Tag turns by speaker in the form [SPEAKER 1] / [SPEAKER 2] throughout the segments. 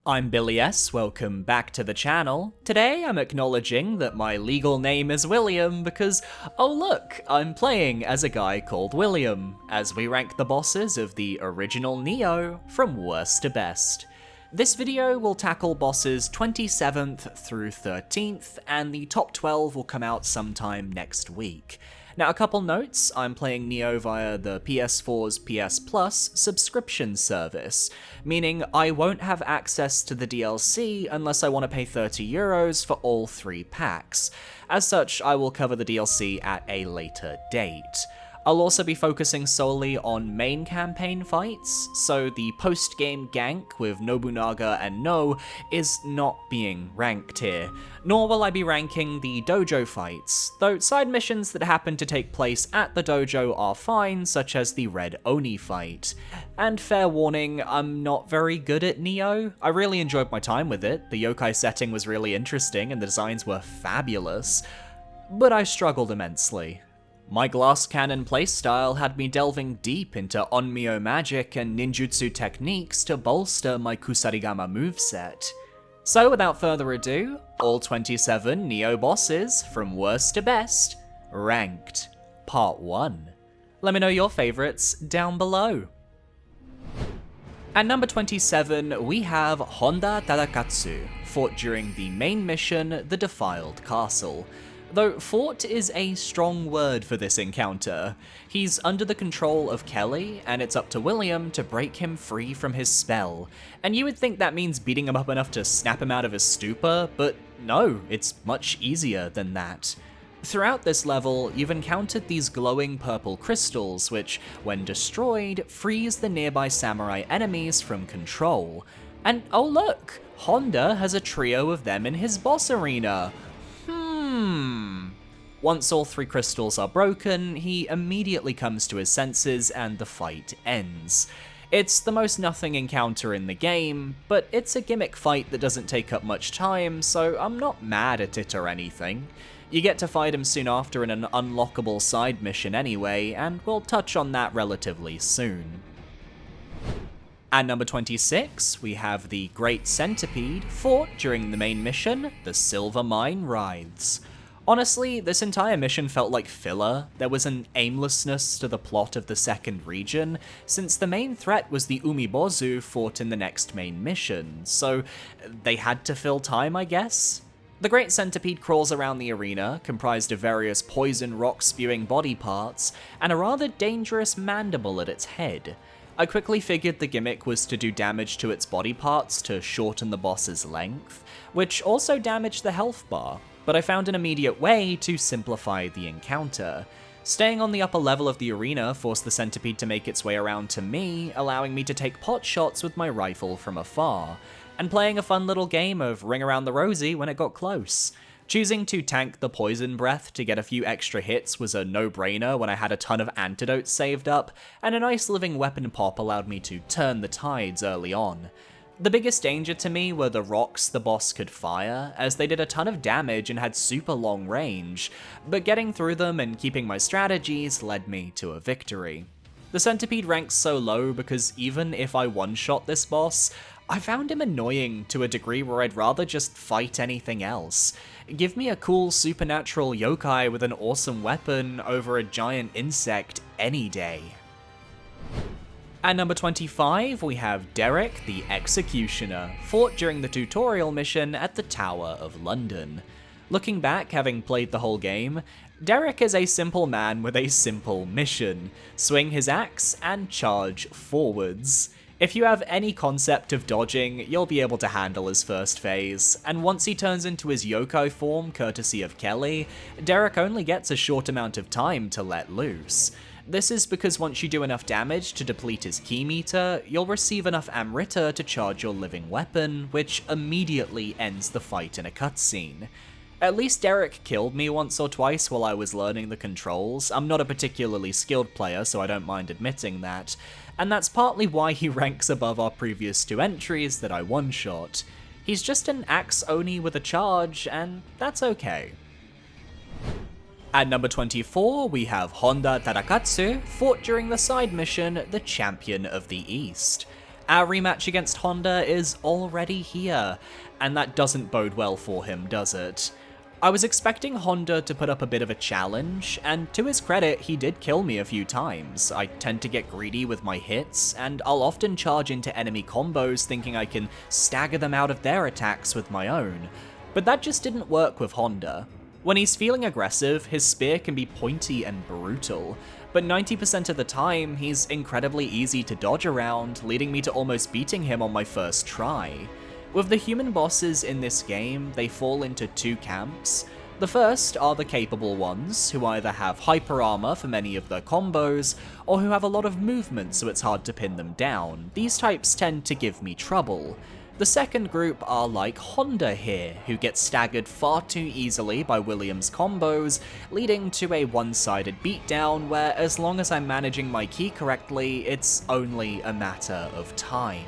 [SPEAKER 1] I'm Billy S, welcome back to the channel. Today I'm acknowledging that my legal name is William because, oh look, I'm playing as a guy called William, as we rank the bosses of the original Nioh from worst to best. This video will tackle bosses 27th through 13th, and the top 12 will come out sometime next week. Now, a couple notes, I'm playing Nioh via the PS4's PS Plus subscription service, meaning I won't have access to the DLC unless I want to pay €30 for all 3 packs. As such, I will cover the DLC at a later date. I'll also be focusing solely on main campaign fights, so the post-game gank with Nobunaga and No is not being ranked here, nor will I be ranking the dojo fights, though side missions that happen to take place at the dojo are fine, such as the Red Oni fight. And fair warning, I'm not very good at Nioh. I really enjoyed my time with it, the yokai setting was really interesting and the designs were fabulous, but I struggled immensely. My glass cannon playstyle had me delving deep into Onmyo magic and ninjutsu techniques to bolster my Kusarigama moveset. So without further ado, all 27 Nioh bosses, from worst to best, ranked. Part 1. Let me know your favourites down below. At number 27, we have Honda Tadakatsu, fought during the main mission, The Defiled Castle. Though fought is a strong word for this encounter. He's under the control of Kelly, and it's up to William to break him free from his spell. And you would think that means beating him up enough to snap him out of his stupor, but no, it's much easier than that. Throughout this level, you've encountered these glowing purple crystals which, when destroyed, freeze the nearby samurai enemies from control. And oh look, Honda has a trio of them in his boss arena. Once all 3 crystals are broken, he immediately comes to his senses and the fight ends. It's the most nothing encounter in the game, but it's a gimmick fight that doesn't take up much time, so I'm not mad at it or anything. You get to fight him soon after in an unlockable side mission anyway, and we'll touch on that relatively soon. At number 26, we have the Great Centipede, fought during the main mission, the Silver Mine Writhes. Honestly, this entire mission felt like filler. There was an aimlessness to the plot of the second region, since the main threat was the Umibozu fought in the next main mission, so they had to fill time, I guess? The Great Centipede crawls around the arena, comprised of various poison rock-spewing body parts, and a rather dangerous mandible at its head. I quickly figured the gimmick was to do damage to its body parts to shorten the boss's length, which also damaged the health bar, but I found an immediate way to simplify the encounter. Staying on the upper level of the arena forced the centipede to make its way around to me, allowing me to take pot shots with my rifle from afar, and playing a fun little game of Ring Around the Rosie when it got close. Choosing to tank the poison breath to get a few extra hits was a no-brainer when I had a ton of antidotes saved up, and a nice living weapon pop allowed me to turn the tides early on. The biggest danger to me were the rocks the boss could fire, as they did a ton of damage and had super long range, but getting through them and keeping my strategies led me to a victory. The centipede ranks so low because even if I one-shot this boss, I found him annoying to a degree where I'd rather just fight anything else. Give me a cool supernatural yokai with an awesome weapon over a giant insect any day. At number 25, we have Derek the Executioner, fought during the tutorial mission at the Tower of London. Looking back, having played the whole game, Derek is a simple man with a simple mission: swing his axe and charge forwards. If you have any concept of dodging, you'll be able to handle his first phase, and once he turns into his yokai form courtesy of Kelly, Derek only gets a short amount of time to let loose. This is because once you do enough damage to deplete his ki meter, you'll receive enough Amrita to charge your living weapon, which immediately ends the fight in a cutscene. At least Derek killed me once or twice while I was learning the controls. I'm not a particularly skilled player, so I don't mind admitting that, and that's partly why he ranks above our previous 2 entries that I one-shot. He's just an axe Oni with a charge, and that's okay. At number 24, we have Honda Tadakatsu, fought during the side mission, the Champion of the East. Our rematch against Honda is already here, and that doesn't bode well for him, does it? I was expecting Honda to put up a bit of a challenge, and to his credit, he did kill me a few times. I tend to get greedy with my hits, and I'll often charge into enemy combos thinking I can stagger them out of their attacks with my own. But that just didn't work with Honda. When he's feeling aggressive, his spear can be pointy and brutal, but 90% of the time, he's incredibly easy to dodge around, leading me to almost beating him on my first try. With the human bosses in this game, they fall into two camps. The first are the capable ones, who either have hyper armor for many of their combos, or who have a lot of movement so it's hard to pin them down. These types tend to give me trouble. The second group are like Honda here, who get staggered far too easily by William's combos, leading to a one-sided beatdown where as long as I'm managing my ki correctly, it's only a matter of time.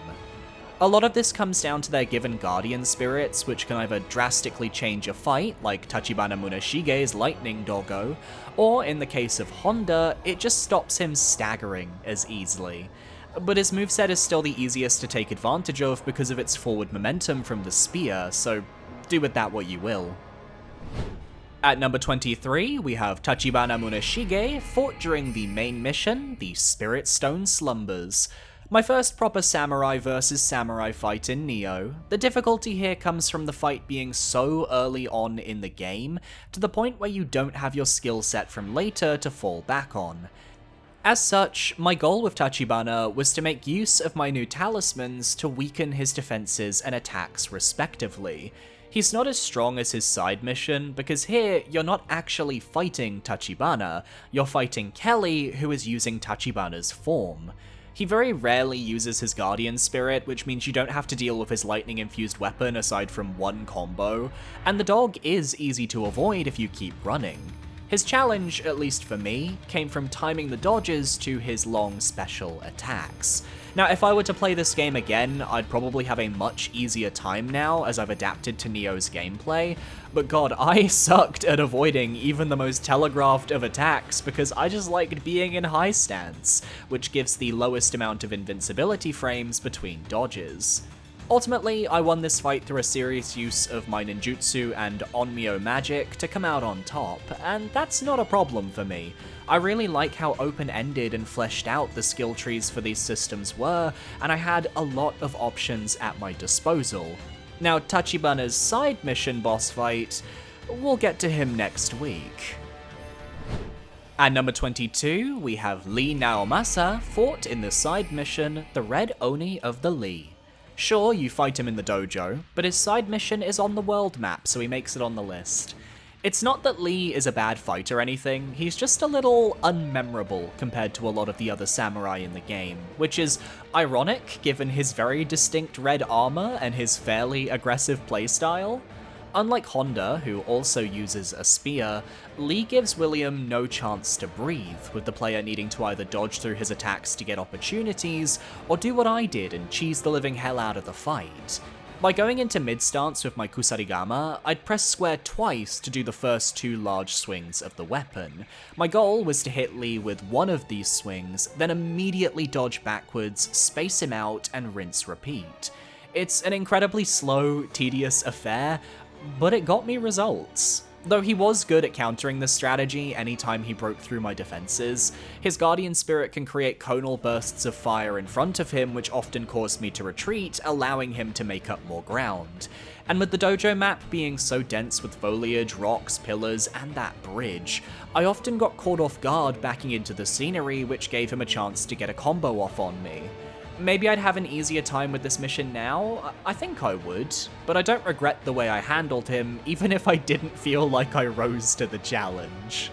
[SPEAKER 1] A lot of this comes down to their given guardian spirits, which can either drastically change a fight, like Tachibana Munashige's lightning doggo, or in the case of Honda, it just stops him staggering as easily. But his moveset is still the easiest to take advantage of because of its forward momentum from the spear, so do with that what you will. At number 23, we have Tachibana Munashige, fought during the main mission, the Spirit Stone Slumbers. My first proper samurai versus samurai fight in Nioh. The difficulty here comes from the fight being so early on in the game, to the point where you don't have your skill set from later to fall back on. As such, my goal with Tachibana was to make use of my new talismans to weaken his defenses and attacks respectively. He's not as strong as his side mission, because here, you're not actually fighting Tachibana, you're fighting Kelly, who is using Tachibana's form. He very rarely uses his Guardian Spirit, which means you don't have to deal with his lightning-infused weapon aside from one combo, and the dog is easy to avoid if you keep running. His challenge, at least for me, came from timing the dodges to his long special attacks. Now, if I were to play this game again, I'd probably have a much easier time now as I've adapted to Nioh's gameplay, but god, I sucked at avoiding even the most telegraphed of attacks because I just liked being in high stance, which gives the lowest amount of invincibility frames between dodges. Ultimately, I won this fight through a serious use of my ninjutsu and onmyo magic to come out on top, and that's not a problem for me. I really like how open-ended and fleshed out the skill trees for these systems were, and I had a lot of options at my disposal. Now, Tachibana's side mission boss fight, we'll get to him next week. At number 22, we have Lee Naomasa, fought in the side mission, the Red Oni of the Lee. Sure, you fight him in the dojo, but his side mission is on the world map, so he makes it on the list. It's not that Lee is a bad fight or anything, he's just a little unmemorable compared to a lot of the other samurai in the game, which is ironic given his very distinct red armor and his fairly aggressive playstyle. Unlike Honda, who also uses a spear, Lee gives William no chance to breathe, with the player needing to either dodge through his attacks to get opportunities, or do what I did and cheese the living hell out of the fight. By going into mid-stance with my Kusarigama, I'd press square twice to do the first two large swings of the weapon. My goal was to hit Lee with one of these swings, then immediately dodge backwards, space him out, and rinse repeat. It's an incredibly slow, tedious affair, but it got me results. Though he was good at countering this strategy anytime he broke through my defenses, his Guardian Spirit can create conal bursts of fire in front of him which often caused me to retreat, allowing him to make up more ground. And with the dojo map being so dense with foliage, rocks, pillars, and that bridge, I often got caught off guard backing into the scenery, which gave him a chance to get a combo off on me. Maybe I'd have an easier time with this mission now, I think I would, but I don't regret the way I handled him, even if I didn't feel like I rose to the challenge.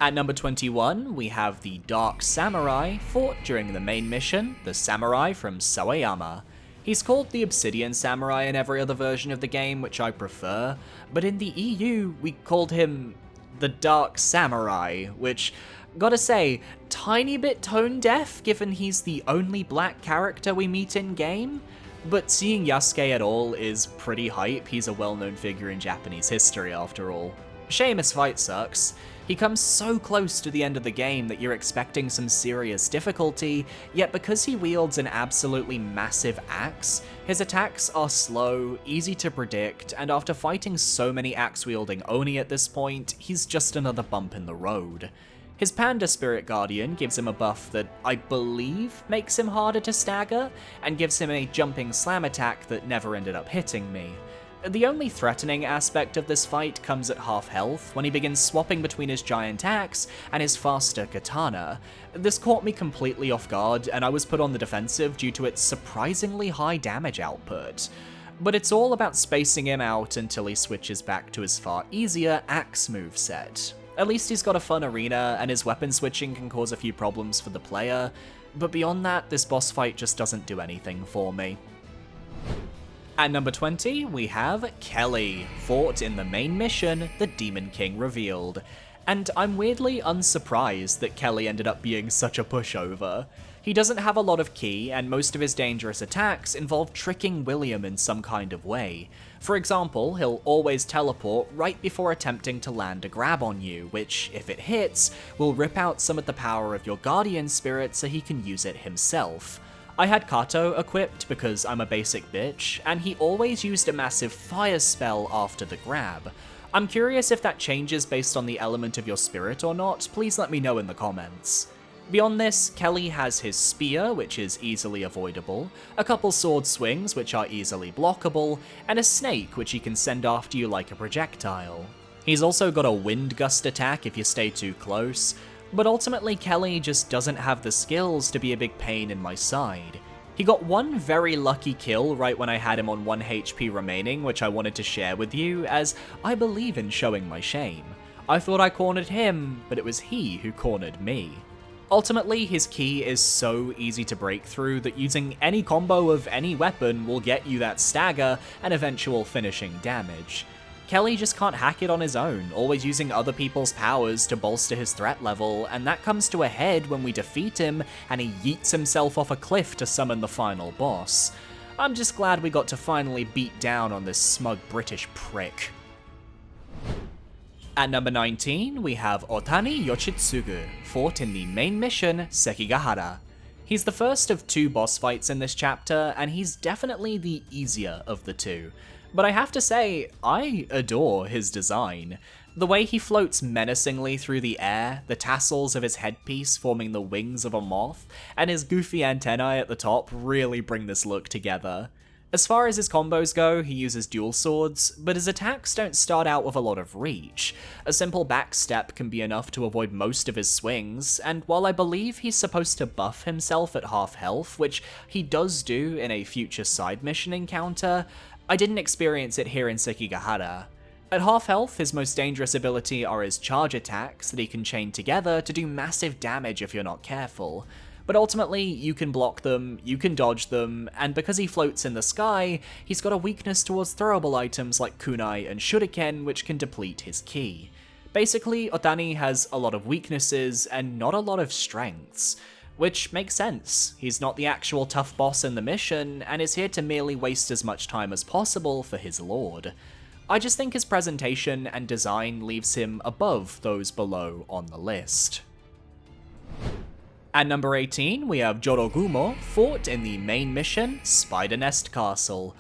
[SPEAKER 1] At number 21, we have the Dark Samurai, fought during the main mission, the Samurai from Sawayama. He's called the Obsidian Samurai in every other version of the game, which I prefer, but in the EU, we called him the Dark Samurai, which, gotta say, tiny bit tone deaf given he's the only black character we meet in-game, but seeing Yasuke at all is pretty hype. He's a well-known figure in Japanese history after all. Shame his fight sucks. He comes so close to the end of the game that you're expecting some serious difficulty, yet because he wields an absolutely massive axe, his attacks are slow, easy to predict, and after fighting so many axe-wielding Oni at this point, he's just another bump in the road. His Panda Spirit Guardian gives him a buff that I believe makes him harder to stagger, and gives him a jumping slam attack that never ended up hitting me. The only threatening aspect of this fight comes at half health, when he begins swapping between his giant axe and his faster katana. This caught me completely off guard, and I was put on the defensive due to its surprisingly high damage output. But it's all about spacing him out until he switches back to his far easier axe moveset. At least he's got a fun arena, and his weapon switching can cause a few problems for the player, but beyond that, this boss fight just doesn't do anything for me. At number 20, we have Kelly, fought in the main mission, the Demon King Revealed. And I'm weirdly unsurprised that Kelly ended up being such a pushover. He doesn't have a lot of ki, and most of his dangerous attacks involve tricking William in some kind of way. For example, he'll always teleport right before attempting to land a grab on you, which, if it hits, will rip out some of the power of your Guardian Spirit so he can use it himself. I had Kato equipped because I'm a basic bitch, and he always used a massive fire spell after the grab. I'm curious if that changes based on the element of your spirit or not, please let me know in the comments. Beyond this, Kelly has his spear, which is easily avoidable, a couple sword swings, which are easily blockable, and a snake, which he can send after you like a projectile. He's also got a wind gust attack if you stay too close, but ultimately Kelly just doesn't have the skills to be a big pain in my side. He got one very lucky kill right when I had him on 1 HP remaining, which I wanted to share with you, as I believe in showing my shame. I thought I cornered him, but it was he who cornered me. Ultimately, his ki is so easy to break through that using any combo of any weapon will get you that stagger and eventual finishing damage. Kelly just can't hack it on his own, always using other people's powers to bolster his threat level, and that comes to a head when we defeat him and he yeets himself off a cliff to summon the final boss. I'm just glad we got to finally beat down on this smug British prick. At number 19, we have Otani Yoshitsugu, fought in the main mission, Sekigahara. He's the first of 2 boss fights in this chapter, and he's definitely the easier of the 2. But I have to say, I adore his design. The way he floats menacingly through the air, the tassels of his headpiece forming the wings of a moth, and his goofy antennae at the top really bring this look together. As far as his combos go, he uses dual swords, but his attacks don't start out with a lot of reach. A simple backstep can be enough to avoid most of his swings, and while I believe he's supposed to buff himself at half health, which he does do in a future side mission encounter, I didn't experience it here in Sekigahara. At half health, his most dangerous ability are his charge attacks that he can chain together to do massive damage if you're not careful. But ultimately, you can block them, you can dodge them, and because he floats in the sky, he's got a weakness towards throwable items like kunai and shuriken, which can deplete his ki. Basically, Otani has a lot of weaknesses and not a lot of strengths. Which makes sense, he's not the actual tough boss in the mission, and is here to merely waste as much time as possible for his lord. I just think his presentation and design leaves him above those below on the list. At number 18, we have Jorogumo, fought in the main mission, Spider Nest Castle.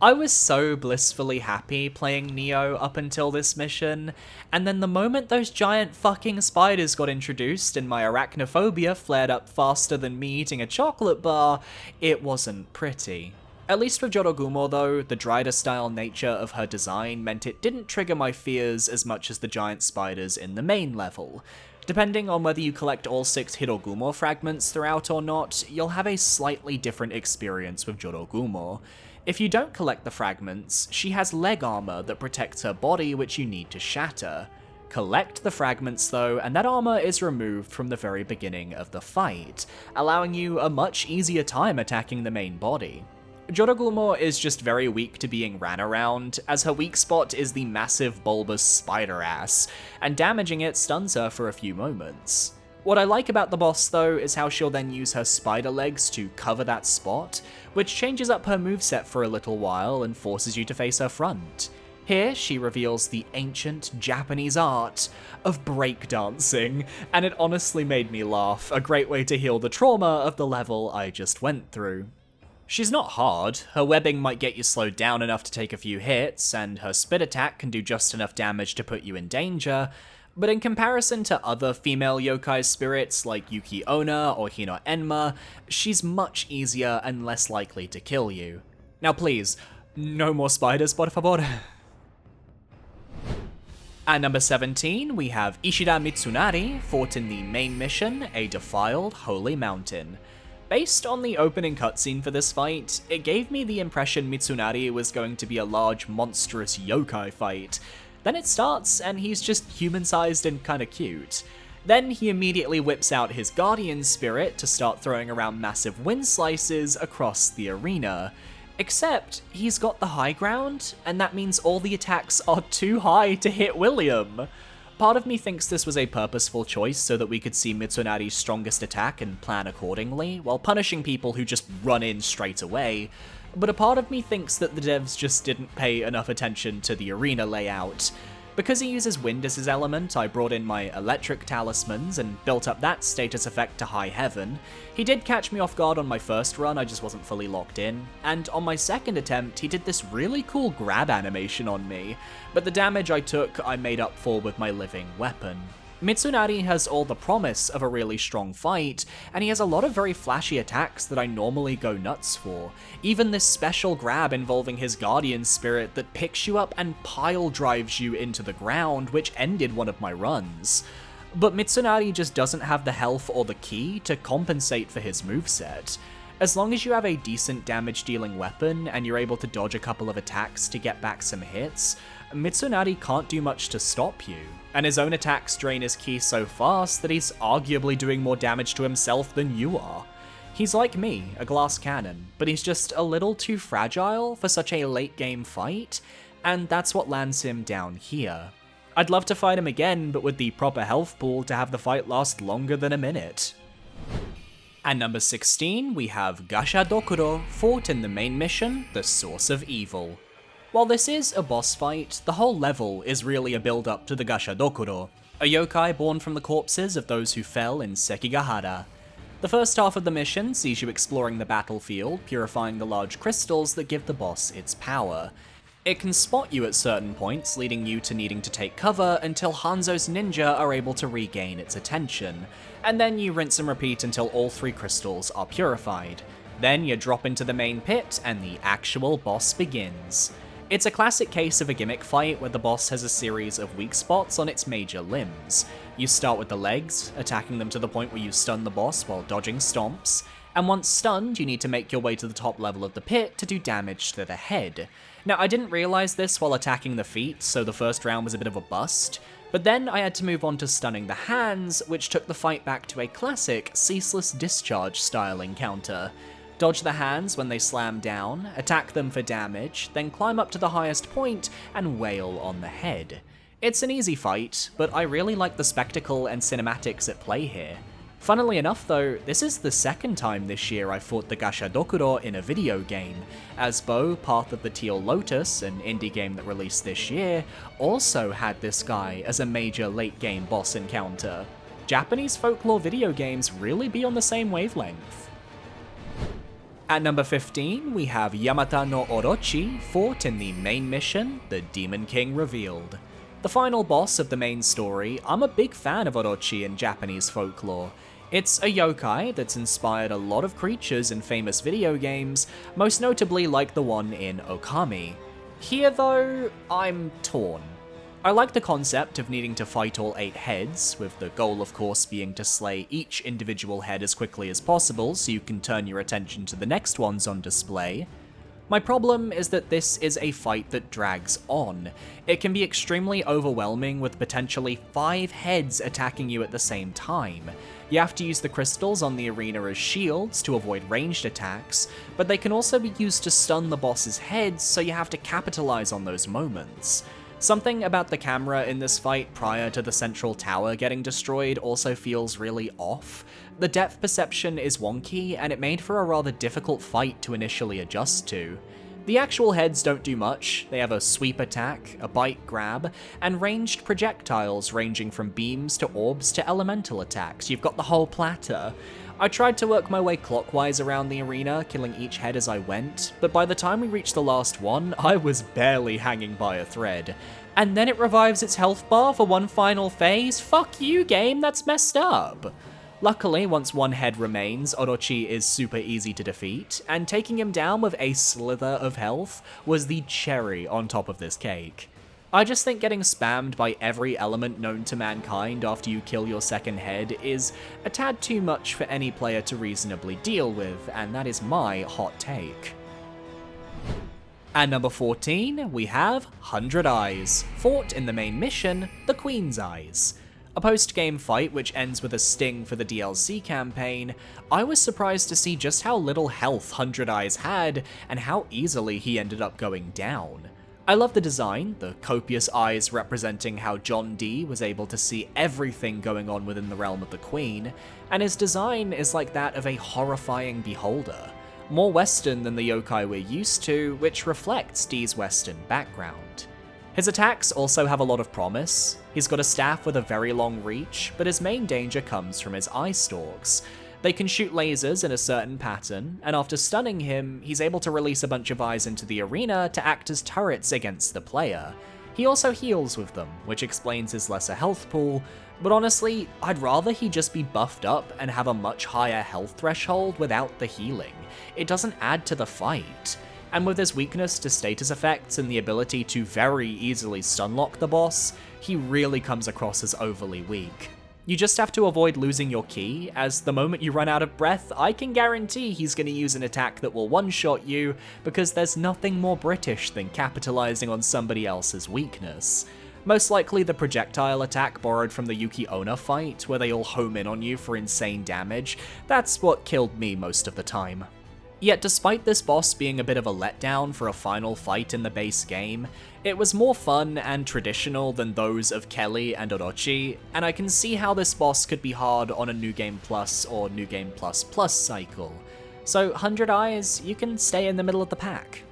[SPEAKER 1] I was so blissfully happy playing Nioh up until this mission, and then the moment those giant fucking spiders got introduced and my arachnophobia flared up faster than me eating a chocolate bar, it wasn't pretty. At least with Jorogumo though, the Dryder style nature of her design meant it didn't trigger my fears as much as the giant spiders in the main level. Depending on whether you collect all 6 Hirogumo fragments throughout or not, you'll have a slightly different experience with Jorogumo. If you don't collect the fragments, she has leg armor that protects her body which you need to shatter. Collect the fragments though, and that armor is removed from the very beginning of the fight, allowing you a much easier time attacking the main body. Jorogumo is just very weak to being ran around, as her weak spot is the massive bulbous spider ass, and damaging it stuns her for a few moments. What I like about the boss though is how she'll then use her spider legs to cover that spot, which changes up her moveset for a little while and forces you to face her front. Here, she reveals the ancient Japanese art of breakdancing, and it honestly made me laugh, a great way to heal the trauma of the level I just went through. She's not hard, her webbing might get you slowed down enough to take a few hits, and her spit attack can do just enough damage to put you in danger, but in comparison to other female yokai spirits like Yuki Onna or Hino Enma, she's much easier and less likely to kill you. Now please, no more spiders, por favor. At number 17, we have Ishida Mitsunari, fought in the main mission, A Defiled Holy Mountain. Based on the opening cutscene for this fight, it gave me the impression Mitsunari was going to be a large, monstrous yokai fight. Then it starts, and he's just human-sized and kinda cute. Then he immediately whips out his guardian spirit to start throwing around massive wind slices across the arena. Except, he's got the high ground, and that means all the attacks are too high to hit William. Part of me thinks this was a purposeful choice so that we could see Mitsunari's strongest attack and plan accordingly, while punishing people who just run in straight away. But a part of me thinks that the devs just didn't pay enough attention to the arena layout. Because he uses wind as his element, I brought in my electric talismans and built up that status effect to high heaven. He did catch me off guard on my first run, I just wasn't fully locked in, and on my second attempt he did this really cool grab animation on me, but the damage I took I made up for with my living weapon. Mitsunari has all the promise of a really strong fight, and he has a lot of very flashy attacks that I normally go nuts for. Even this special grab involving his guardian spirit that picks you up and pile drives you into the ground, which ended one of my runs. But Mitsunari just doesn't have the health or the ki to compensate for his moveset. As long as you have a decent damage dealing weapon and you're able to dodge a couple of attacks to get back some hits, Mitsunari can't do much to stop you, and his own attacks drain his ki so fast that he's arguably doing more damage to himself than you are. He's like me, a glass cannon, but he's just a little too fragile for such a late game fight, and that's what lands him down here. I'd love to fight him again, but with the proper health pool to have the fight last longer than a minute. At number 16, we have Gasha Dokuro, fought in the main mission, The Source of Evil. While this is a boss fight, the whole level is really a build-up to the Gasha Dokuro, a yokai born from the corpses of those who fell in Sekigahara. The first half of the mission sees you exploring the battlefield, purifying the large crystals that give the boss its power. It can spot you at certain points, leading you to needing to take cover until Hanzo's ninja are able to regain its attention, and then you rinse and repeat until all 3 crystals are purified. Then you drop into the main pit, and the actual boss begins. It's a classic case of a gimmick fight where the boss has a series of weak spots on its major limbs. You start with the legs, attacking them to the point where you stun the boss while dodging stomps, and once stunned, you need to make your way to the top level of the pit to do damage to the head. Now, I didn't realize this while attacking the feet, so the first round was a bit of a bust, but then I had to move on to stunning the hands, which took the fight back to a classic ceaseless discharge style encounter. Dodge the hands when they slam down, attack them for damage, then climb up to the highest point and wail on the head. It's an easy fight, but I really like the spectacle and cinematics at play here. Funnily enough though, this is the second time this year I fought the Gasha Dokuro in a video game, as Bo, Path of the Teal Lotus, an indie game that released this year, also had this guy as a major late game boss encounter. Japanese folklore video games really be on the same wavelength. At number 15, we have Yamata no Orochi, fought in the main mission, The Demon King Revealed. The final boss of the main story, I'm a big fan of Orochi in Japanese folklore. It's a yokai that's inspired a lot of creatures in famous video games, most notably like the one in Okami. Here though, I'm torn. I like the concept of needing to fight all 8 heads, with the goal of course being to slay each individual head as quickly as possible so you can turn your attention to the next ones on display. My problem is that this is a fight that drags on. It can be extremely overwhelming with potentially 5 heads attacking you at the same time. You have to use the crystals on the arena as shields to avoid ranged attacks, but they can also be used to stun the boss's heads, so you have to capitalize on those moments. Something about the camera in this fight prior to the central tower getting destroyed also feels really off. The depth perception is wonky, and it made for a rather difficult fight to initially adjust to. The actual heads don't do much. They have a sweep attack, a bite grab, and ranged projectiles ranging from beams to orbs to elemental attacks. You've got the whole platter. I tried to work my way clockwise around the arena, killing each head as I went, but by the time we reached the last one, I was barely hanging by a thread. And then it revives its health bar for one final phase? Fuck you, game, that's messed up. Luckily, once one head remains, Orochi is super easy to defeat, and taking him down with a slither of health was the cherry on top of this cake. I just think getting spammed by every element known to mankind after you kill your second head is a tad too much for any player to reasonably deal with, and that is my hot take. At number 14, we have 100 Eyes, fought in the main mission, the Queen's Eyes. A post-game fight which ends with a sting for the DLC campaign, I was surprised to see just how little health 100 Eyes had and how easily he ended up going down. I love the design, the copious eyes representing how John Dee was able to see everything going on within the realm of the Queen, and his design is like that of a horrifying beholder. More Western than the yokai we're used to, which reflects Dee's Western background. His attacks also have a lot of promise. He's got a staff with a very long reach, but his main danger comes from his eye stalks. They can shoot lasers in a certain pattern, and after stunning him, he's able to release a bunch of eyes into the arena to act as turrets against the player. He also heals with them, which explains his lesser health pool, but honestly, I'd rather he just be buffed up and have a much higher health threshold without the healing. It doesn't add to the fight. And with his weakness to status effects and the ability to very easily stunlock the boss, he really comes across as overly weak. You just have to avoid losing your ki, as the moment you run out of breath, I can guarantee he's going to use an attack that will one-shot you, because there's nothing more British than capitalizing on somebody else's weakness. Most likely the projectile attack borrowed from the Yuki Onna fight, where they all home in on you for insane damage. That's what killed me most of the time. Yet despite this boss being a bit of a letdown for a final fight in the base game, it was more fun and traditional than those of Kelly and Orochi, and I can see how this boss could be hard on a New Game Plus or New Game Plus Plus cycle. So 100 Eyes, you can stay in the middle of the pack.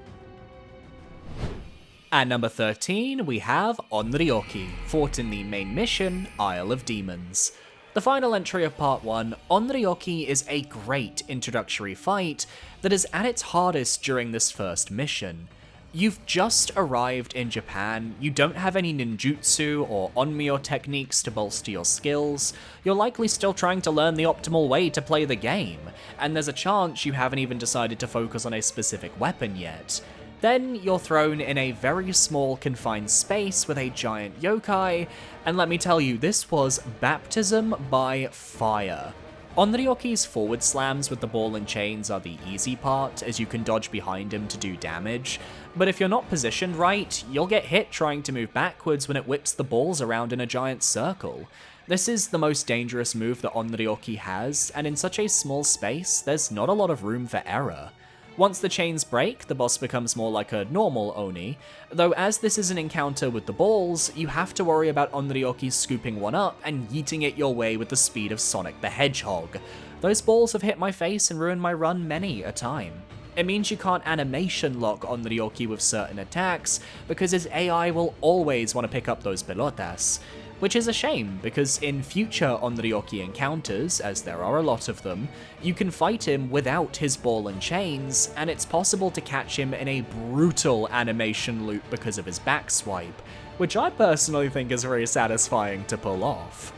[SPEAKER 1] At number 13, we have Onryoki, fought in the main mission, Isle of Demons. The final entry of Part 1, Onryoki is a great introductory fight that is at its hardest during this first mission. You've just arrived in Japan, you don't have any ninjutsu or onmyo techniques to bolster your skills, you're likely still trying to learn the optimal way to play the game, and there's a chance you haven't even decided to focus on a specific weapon yet. Then you're thrown in a very small confined space with a giant yokai, and let me tell you, this was baptism by fire. Onryoki's forward slams with the ball and chains are the easy part, as you can dodge behind him to do damage, but if you're not positioned right, you'll get hit trying to move backwards when it whips the balls around in a giant circle. This is the most dangerous move that Onryoki has, and in such a small space, there's not a lot of room for error. Once the chains break, the boss becomes more like a normal Oni, though as this is an encounter with the balls, you have to worry about Onryoki scooping one up and yeeting it your way with the speed of Sonic the Hedgehog. Those balls have hit my face and ruined my run many a time. It means you can't animation lock Onryoki with certain attacks, because his AI will always want to pick up those pelotas. Which is a shame, because in future Onryoki encounters, as there are a lot of them, you can fight him without his ball and chains, and it's possible to catch him in a brutal animation loop because of his back swipe, which I personally think is very satisfying to pull off.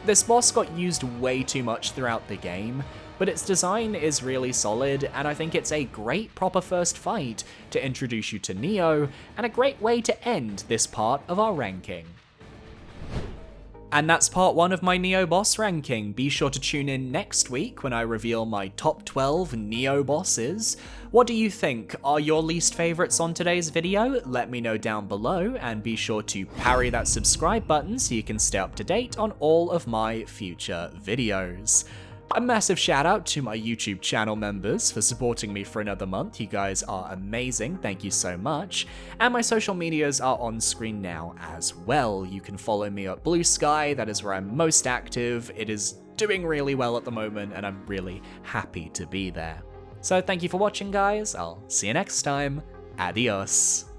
[SPEAKER 1] This boss got used way too much throughout the game, but its design is really solid, and I think it's a great proper first fight to introduce you to Nioh, and a great way to end this part of our ranking. And that's part 1 of my Nioh boss ranking. Be sure to tune in next week when I reveal my top 12 Nioh bosses. What do you think? Are your least favourites on today's video? Let me know down below, and be sure to parry that subscribe button so you can stay up to date on all of my future videos. A massive shout out to my YouTube channel members for supporting me for another month. You guys are amazing, thank you so much. And my social medias are on screen now as well. You can follow me at Blue Sky, that is where I'm most active. It is doing really well at the moment, and I'm really happy to be there. So thank you for watching, guys. I'll see you next time, Adios.